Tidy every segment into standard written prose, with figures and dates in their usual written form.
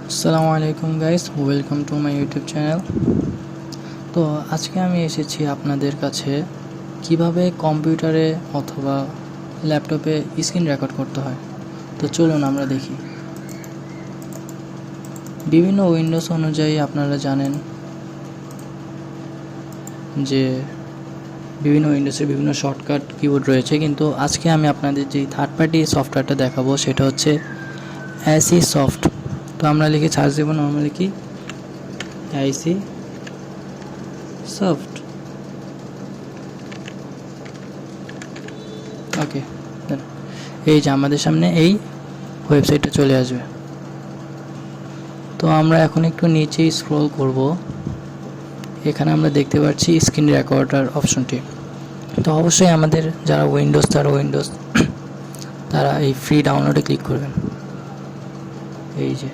আসসালামু আলাইকুম guys, welcome to my YouTube channel. তো আজকে আমি এসেছি আপনাদের কাছে কিভাবে কম্পিউটারে অথবা ল্যাপটপে স্ক্রিন রেকর্ড করতে হয়। তো চলুন আমরা দেখি। বিভিন্ন উইন্ডোজ অনুযায়ী আপনারা জানেন যে বিভিন্ন উইন্ডোজের বিভিন্ন শর্টকাট কিবোর্ড রয়েছে, কিন্তু আজকে আমি আপনাদের যে থার্ড পার্টি সফটওয়্যারটা দেখাবো সেটা হচ্ছে অ্যাসি সফট। তো আমরা লিখে সার্চ দেবো নর্মালি কি অ্যাসি সফট। ওকে, এই যে আমাদের সামনে এই ওয়েবসাইটটা চলে আসবে। তো আমরা এখন একটু নিচে স্ক্রল করব। এখানে আমরা দেখতে পাচ্ছি স্ক্রিন রেকর্ডার অপশনটি। তো অবশ্যই আমাদের যারা উইন্ডোজ তারা এই ফ্রি ডাউনলোডে ক্লিক করবেন। এই যে,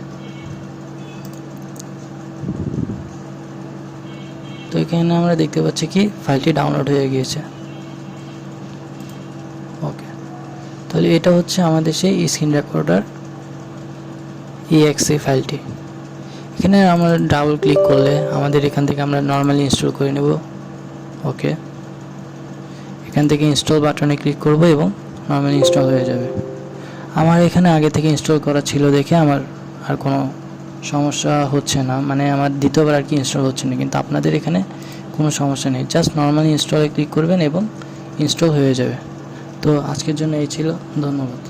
তো এখানে আমরা দেখতে পাচ্ছি কি ফাইলটি ডাউনলোড হয়ে গিয়েছে। ওকে, তাহলে এটা হচ্ছে আমাদের সেই স্ক্রিন রেকর্ডার exe ফাইলটি। এখানে আমরা ডাবল ক্লিক করলে আমাদের এখান থেকে আমরা নর্মালি ইনস্টল করে নেব। ওকে, এখান থেকে ইনস্টল বাটনে ক্লিক করব এবং নর্মালি ইনস্টল হয়ে যাবে। আমার এখানে আগে থেকে ইনস্টল করা ছিল দেখে আমার আর কোনো সমস্যা হচ্ছে না, মানে আমার দ্বিতীয়বার আর কি ইনস্টল হচ্ছে না। কিন্তু আপনাদের এখানে কোনো সমস্যা নেই, জাস্ট নর্মালি ইনস্টলে ক্লিক করবেন এবং ইনস্টল হয়ে যাবে। তো আজকের জন্য এই ছিল, ধন্যবাদ।